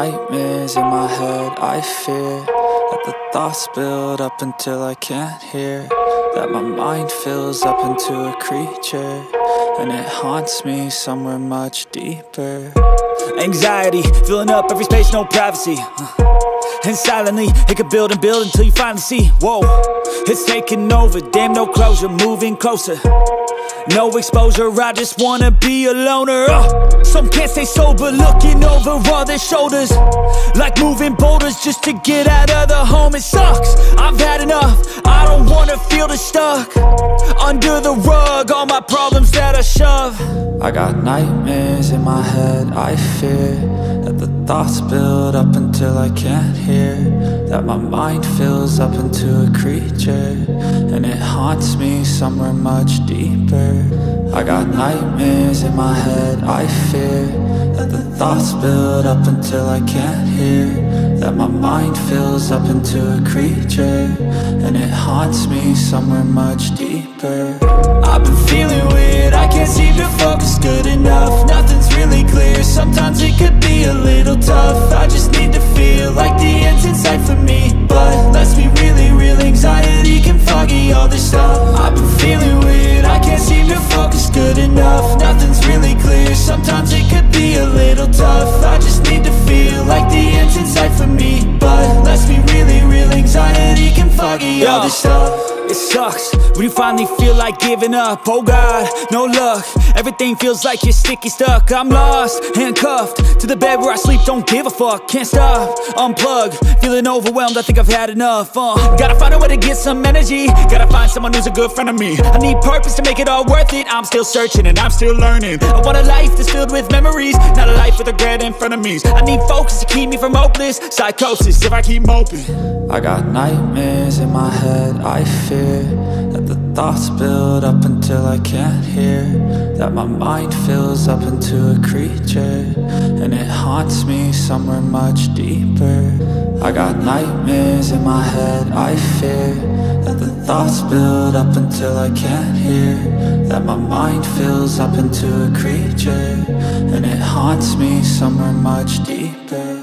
nightmares in my head, I fear that the thoughts build up until I can't hear, that my mind fills up into a creature, and it haunts me somewhere much deeper. Anxiety, filling up every space, no privacy, and silently, it could build and build until you finally see, whoa, it's taking over, damn no closure, moving closer. No exposure, I just wanna be a loner. Some can't stay sober, looking over all their shoulders, like moving boulders just to get out of the home. It sucks, I've had enough, I don't wanna feel the stuck under the rug, all my problems that I shove. I got nightmares in my head, I fear that the thoughts build up until I can't hear, that my mind fills up into a creature, and it haunts me somewhere much deeper. I got nightmares in my head, I fear that the thoughts build up until I can't hear, that my mind fills up into a creature, and it haunts me somewhere much deeper. I've been feeling weird, I can't seem to focus good enough, nothing's really clear, sometimes it could be a little tough. I just need to feel like the end's in sight for me, but let's be really real, anxiety can foggy all this stuff. I've been feeling weird, I can't seem to focus good enough, nothing's really clear, sometimes it could be a little tough. I just need to feel like the end's in sight for me, but let's be really real, anxiety can foggy all this stuff. It sucks when you finally feel like giving up. Oh God, no luck, everything feels like you're sticky stuck. I'm lost, handcuffed to the bed where I sleep, don't give a fuck. Can't stop, unplug, feeling overwhelmed, I think I've had enough. Gotta find a way to get some energy, gotta find someone who's a good friend of me. I need purpose to make it all worth it, I'm still searching and I'm still learning. I want a life that's filled with memories, not a life with regret in front of me. I need focus to keep me from hopeless psychosis if I keep moping. I got nightmares in my head, I fear that the thoughts build up until I can't hear, that my mind fills up into a creature, and it haunts me somewhere much deeper. I got nightmares in my head, I fear that the thoughts build up until I can't hear, that my mind fills up into a creature, and it haunts me somewhere much deeper.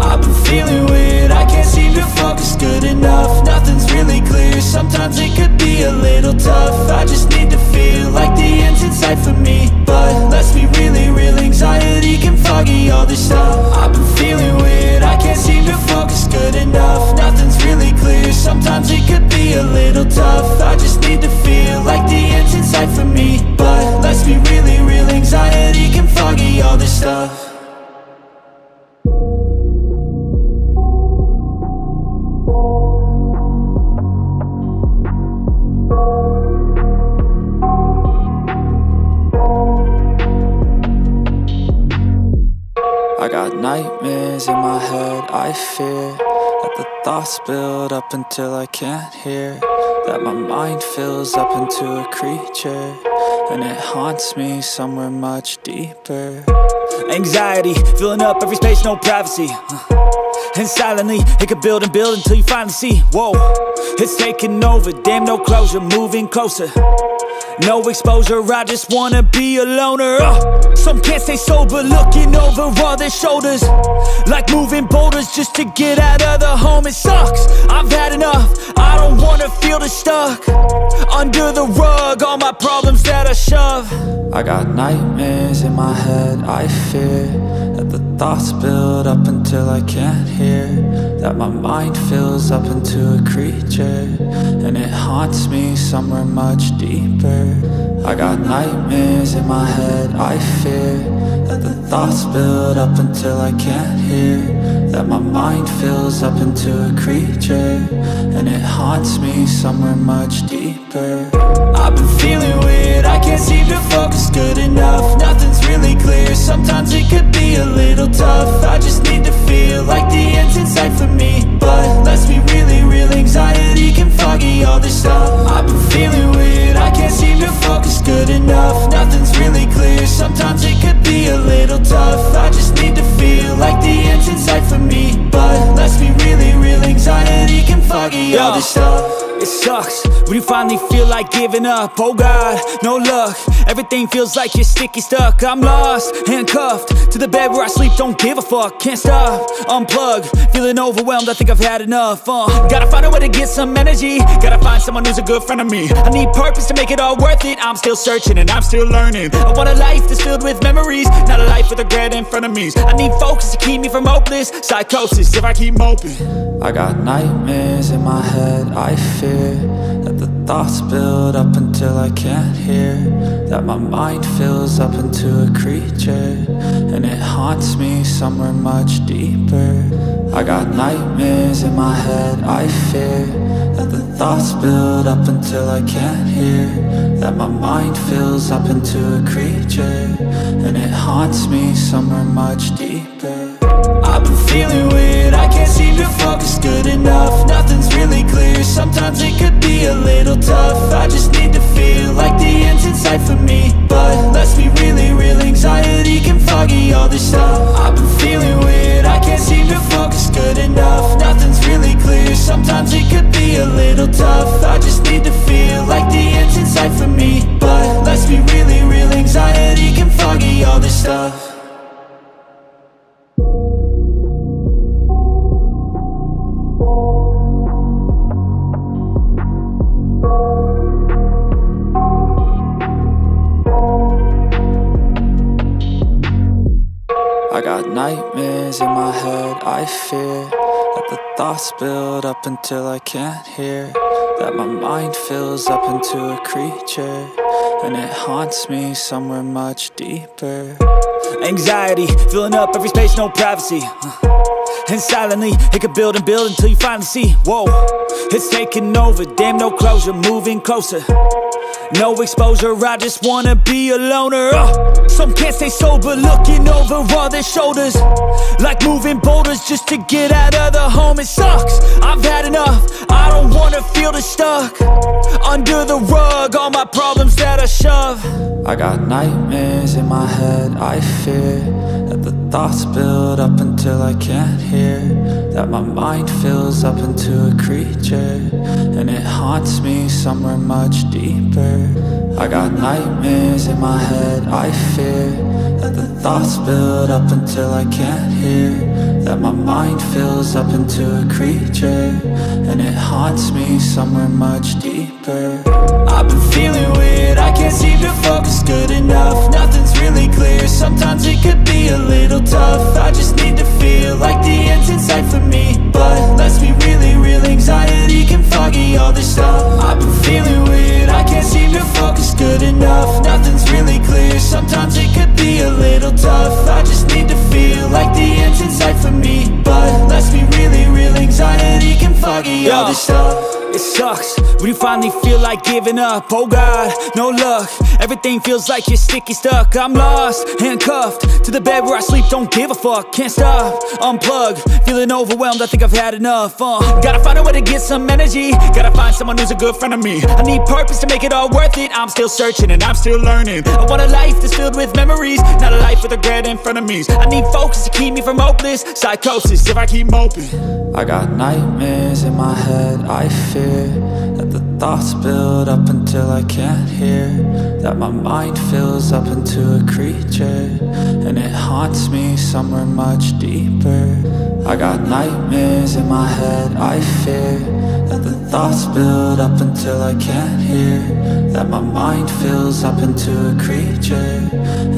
I've been feeling weird, I can't seem to focus good enough, nothing's really clear, sometimes it could be a little tough. I just need to feel like the end's in sight for me, but let's be really real, anxiety can foggy all this stuff. I've been feeling weird, I can't seem to focus good enough, nothing's really clear, sometimes it could be a little tough. I just need to feel like the end's in sight for me, but let's be really real, anxiety can foggy all this stuff. I got nightmares in my head, I fear that the thoughts build up until I can't hear, that my mind fills up into a creature, and it haunts me somewhere much deeper. Anxiety, filling up every space, no privacy, and silently, it could build and build until you finally see, whoa, it's taking over, damn no closure, moving closer. No exposure, I just wanna be a loner. Some can't stay sober, looking over all their shoulders, like moving boulders just to get out of the home. It sucks, I've had enough, I don't wanna feel the stuck under the rug, all my problems that I shove. I got nightmares in my head, I fear that the thoughts build up until I can't hear, that my mind fills up into a creature, and it haunts me somewhere much deeper. I got nightmares in my head, I fear that the thoughts build up until I can't hear, that my mind fills up into a creature, and it haunts me somewhere much deeper. I've been feeling weird, I can't seem to focus good enough, nothing's really clear, sometimes it could be a little tough. I just need to feel like the end's in sight for me, but let's be really real, anxiety can foggy all this stuff. I've been feeling weird, I can't seem to focus good enough, nothing's really clear, sometimes it could be a little tough. I just need to feel like the end's in sight for me, but let's be really real, anxiety can foggy all this stuff. It sucks when you finally feel like giving up. Oh God, no luck, everything feels like you're sticky stuck. I'm lost, handcuffed to the bed where I sleep, don't give a fuck. Can't stop, unplug, feeling overwhelmed, I think I've had enough. Gotta find a way to get some energy, gotta find someone who's a good friend of me. I need purpose to make it all worth it, I'm still searching and I'm still learning. I want a life that's filled with memories, not a life with regret in front of me. I need focus to keep me from hopeless psychosis if I keep moping. I got nightmares in my head, I fear that the thoughts build up until I can't hear, that my mind fills up into a creature, and it haunts me somewhere much deeper. I got nightmares in my head, I fear that the thoughts build up until I can't hear, that my mind fills up into a creature, and it haunts me somewhere much deeper. I've been feeling weird, I can't seem to focus good enough. Nothing's really clear, sometimes it could be a little tough. I just need to feel like the end's in sight for me, but let's be really real, anxiety can foggy all this stuff. I've been feeling weird, I can't seem to focus good enough. Nothing's really clear, sometimes it could be a little tough. I just need to feel like the end's in sight for me, but let's be really real, anxiety can foggy all this stuff. I got nightmares in my head, I fear that the thoughts build up until I can't hear, that my mind fills up into a creature, and it haunts me somewhere much deeper. Anxiety, filling up every space, no privacy. And silently, it could build and build until you finally see, whoa, it's taking over, damn no closure, moving closer. No exposure, I just wanna be a loner. Some can't stay sober, looking over all their shoulders, like moving boulders just to get out of the home. It sucks, I've had enough, I don't wanna feel the stuck under the rug, all my problems that I shove. I got nightmares in my head, I fear that the thoughts build up until I can't hear, that my mind fills up into a creature, and it haunts me somewhere much deeper. I got nightmares in my head, I fear that the thoughts build up until I can't hear, that my mind fills up into a creature, and it haunts me somewhere much deeper. I've been feeling weird, I can't seem to focus good enough. Nothing's really clear, sometimes it could be a little tough. I just need to feel like the end's in sight for me, but let's be really real, anxiety can foggy all this stuff. I've been feeling weird, I can't seem to focus good enough. Nothing's really clear, sometimes it could be a little tough. I just need to feel like the end's in sight for me, but let's be really real, anxiety can foggy all this stuff. It sucks when you finally feel like giving up. Oh God, no luck, everything feels like you're sticky stuck. I'm lost, handcuffed to the bed where I sleep, don't give a fuck. Can't stop, unplug, feeling overwhelmed, I think I've had enough. Gotta find a way to get some energy, gotta find someone who's a good friend of me. I need purpose to make it all worth it, I'm still searching and I'm still learning. I want a life that's filled with memories, not a life with regret in front of me. I need focus to keep me from hopeless psychosis if I keep moping. I got nightmares in my head, I fear that the thoughts build up until I can't hear, that my mind fills up into a creature, and it haunts me somewhere much deeper. I got nightmares in my head, I fear that the thoughts build up until I can't hear, that my mind fills up into a creature,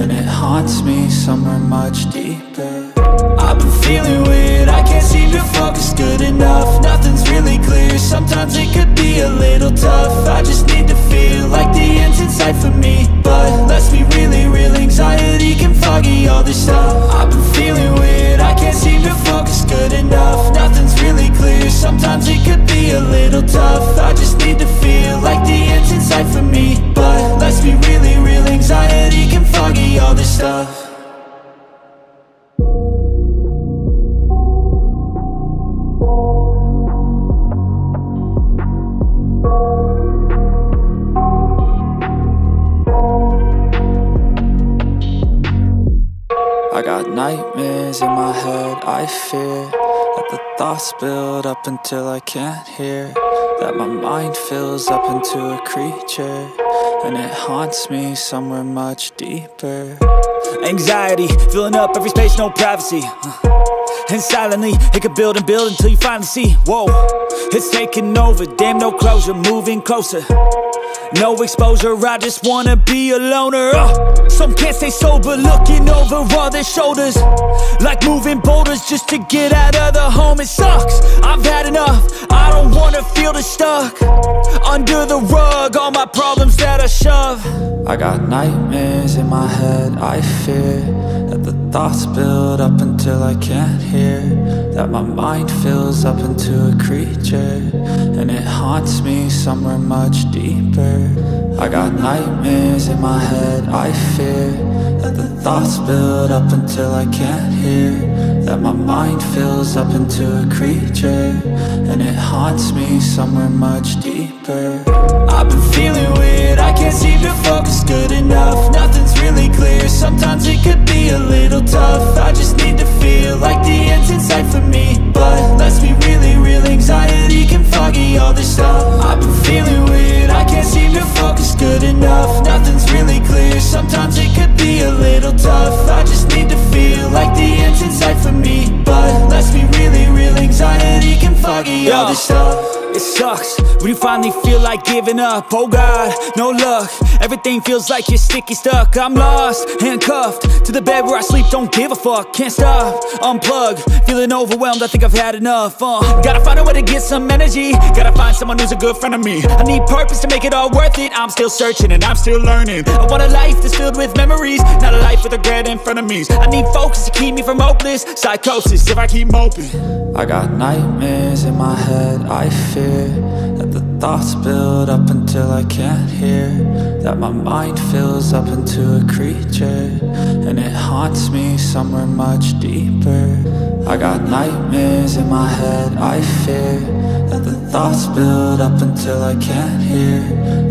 and it haunts me somewhere much deeper. I've been feeling weird, I can't seem to focus good enough. Nothing's really clear, sometimes it could be a little tough. I just need to feel like the end's in sight for me, but let's be really real, anxiety can foggy all this stuff. I've been feeling weird, I can't seem to focus good enough. Nothing's really clear, sometimes it could be a little tough. I just need to feel like the end's in sight for me, but let's be really real, anxiety can foggy all this stuff. I got nightmares in my head, I fear that the thoughts build up until I can't hear, that my mind fills up into a creature, and it haunts me somewhere much deeper. Anxiety, filling up every space, no privacy. And silently, it could build and build until you finally see, whoa, it's taking over, damn, no closure, moving closer. No exposure, I just wanna be a loner. Some can't stay sober, looking over all their shoulders, like moving boulders just to get out of the home. It sucks, I've had enough, I don't wanna feel the stuck under the rug, all my problems that I shove. I got nightmares in my head, I fear that the thoughts build up until I can't hear, that my mind fills up into a creature, and it haunts me somewhere much deeper. I got nightmares in my head, I fear that the thoughts build up until I can't hear, that my mind fills up into a creature, and it haunts me somewhere much deeper. I've been feeling weird, I can't seem to focus good enough. Nothing's really clear, sometimes it could be a little tough. I just need to feel like the end's in sight for me, but let's be really real, anxiety can foggy all this stuff. I've been feeling weird, I can't seem to focus good enough. Nothing's really clear, sometimes it could be a little tough. I just need to feel like the end's in sight for me, but let's be really real, anxiety can foggy all this stuff. It sucks when you finally feel like giving up. Oh God, no luck, everything feels like you're sticky stuck. I'm lost, handcuffed to the bed where I sleep, don't give a fuck. Can't stop, unplug, feeling overwhelmed, I think I've had enough. Gotta find a way to get some energy, gotta find someone who's a good friend of me. I need purpose to make it all worth it, I'm still searching and I'm still learning. I want a life that's filled with memories, not a life with regret in front of me. I need focus to keep me from hopeless psychosis if I keep moping. I got nightmares in my head, I fear that the thoughts build up until I can't hear, that my mind fills up into a creature, and it haunts me somewhere much deeper. I got nightmares in my head, I fear that the thoughts build up until I can't hear,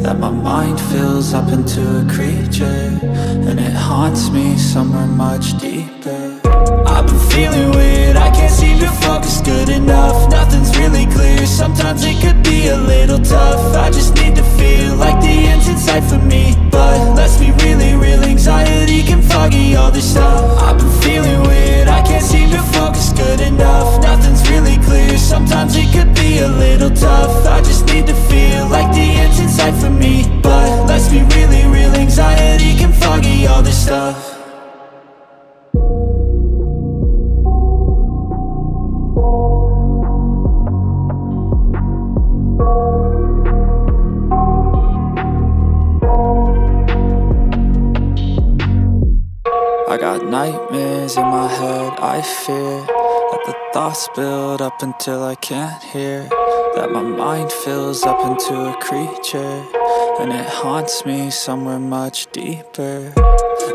that my mind fills up into a creature, and it haunts me somewhere much deeper. I've been feeling weird, I can't seem to focus good enough. Nothing's really clear, sometimes it could be a little tough. I just need to feel like the end's in sight for me, but let's be really real, anxiety can foggy all this stuff. I've been feeling weird, I can't seem to focus good enough. Nothing's really clear, sometimes it could be a little tough. I just need to feel like the end's in sight for me, but let's be really real, anxiety can foggy all this stuff. I got nightmares in my head, I fear that the thoughts build up until I can't hear, that my mind fills up into a creature, and it haunts me somewhere much deeper.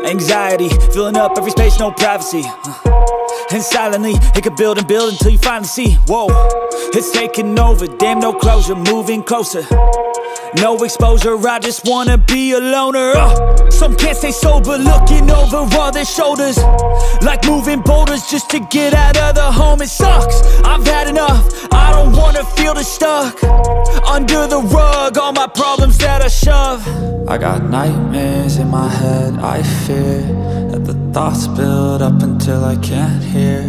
Anxiety, filling up every space, no privacy. And silently, it could build and build until you finally see, whoa, it's taking over, damn, no closure, moving closer. No exposure, I just wanna be a loner. Some can't stay sober, looking over all their shoulders, like moving boulders just to get out of the home. It sucks, I've had enough, I don't wanna feel the stuck under the rug, all my problems that I shove. I got nightmares in my head, I fear that the thoughts build up until I can't hear,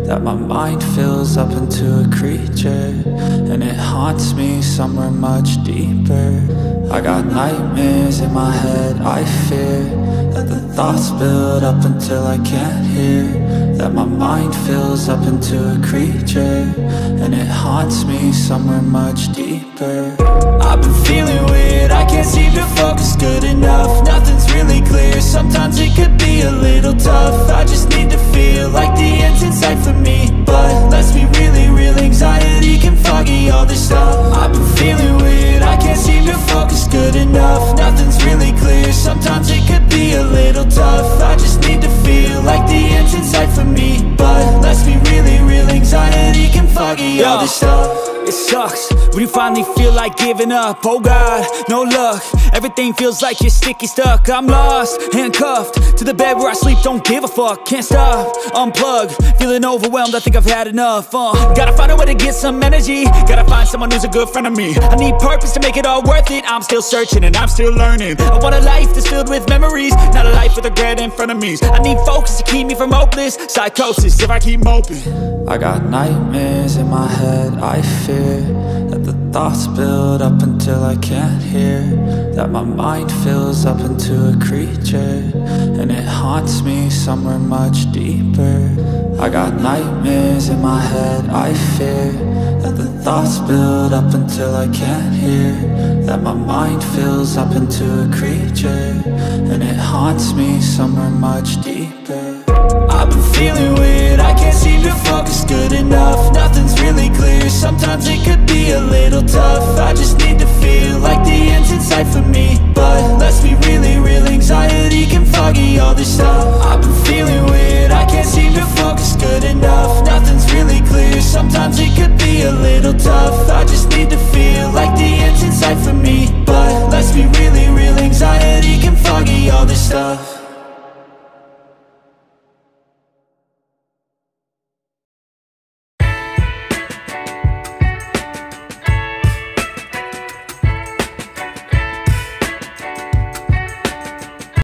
that my mind fills up into a creature, and it haunts me somewhere much deeper. I got nightmares in my head, I fear that the thoughts build up until I can't hear, that my mind fills up into a creature, and it haunts me somewhere much deeper. I've been feeling weird, I can't seem to focus good enough. Nothing's really clear, sometimes it could be a little tough. I just need to feel like the end's in sight for me, but let's be really real, anxiety can foggy all this stuff. I've been feeling weird, I can't seem to focus good enough. Nothing's really clear, sometimes it could be a little tough. I just need to feel like the end's in sight for me, but let's be really real, anxiety can foggy all this stuff. It sucks when you finally feel like giving up. Oh God, no luck, everything feels like you're sticky stuck. I'm lost, handcuffed to the bed where I sleep, don't give a fuck. Can't stop, unplug, feeling overwhelmed, I think I've had enough. Gotta find a way to get some energy, gotta find someone who's a good friend of me. I need purpose to make it all worth it, I'm still searching and I'm still learning. I want a life that's filled with memories, not a life with regret in front of me. I need focus to keep me from hopeless psychosis if I keep moping. I got nightmares in my head, I fear that the thoughts build up until I can't hear, that my mind fills up into a creature, and it haunts me somewhere much deeper. I got nightmares in my head, I fear that the thoughts build up until I can't hear, that my mind fills up into a creature, and it haunts me somewhere much deeper. I've been feeling weird, I can't seem to focus good enough. Nothing's really clear, sometimes it could be a little tough. I just need to feel like the end's in sight for me, but let's be really real, anxiety can foggy all this stuff. I've been feeling weird, I can't seem to focus good enough. Nothing's really clear, sometimes it could be a little tough. I just need to feel like the end's in sight for me, but let's be really real,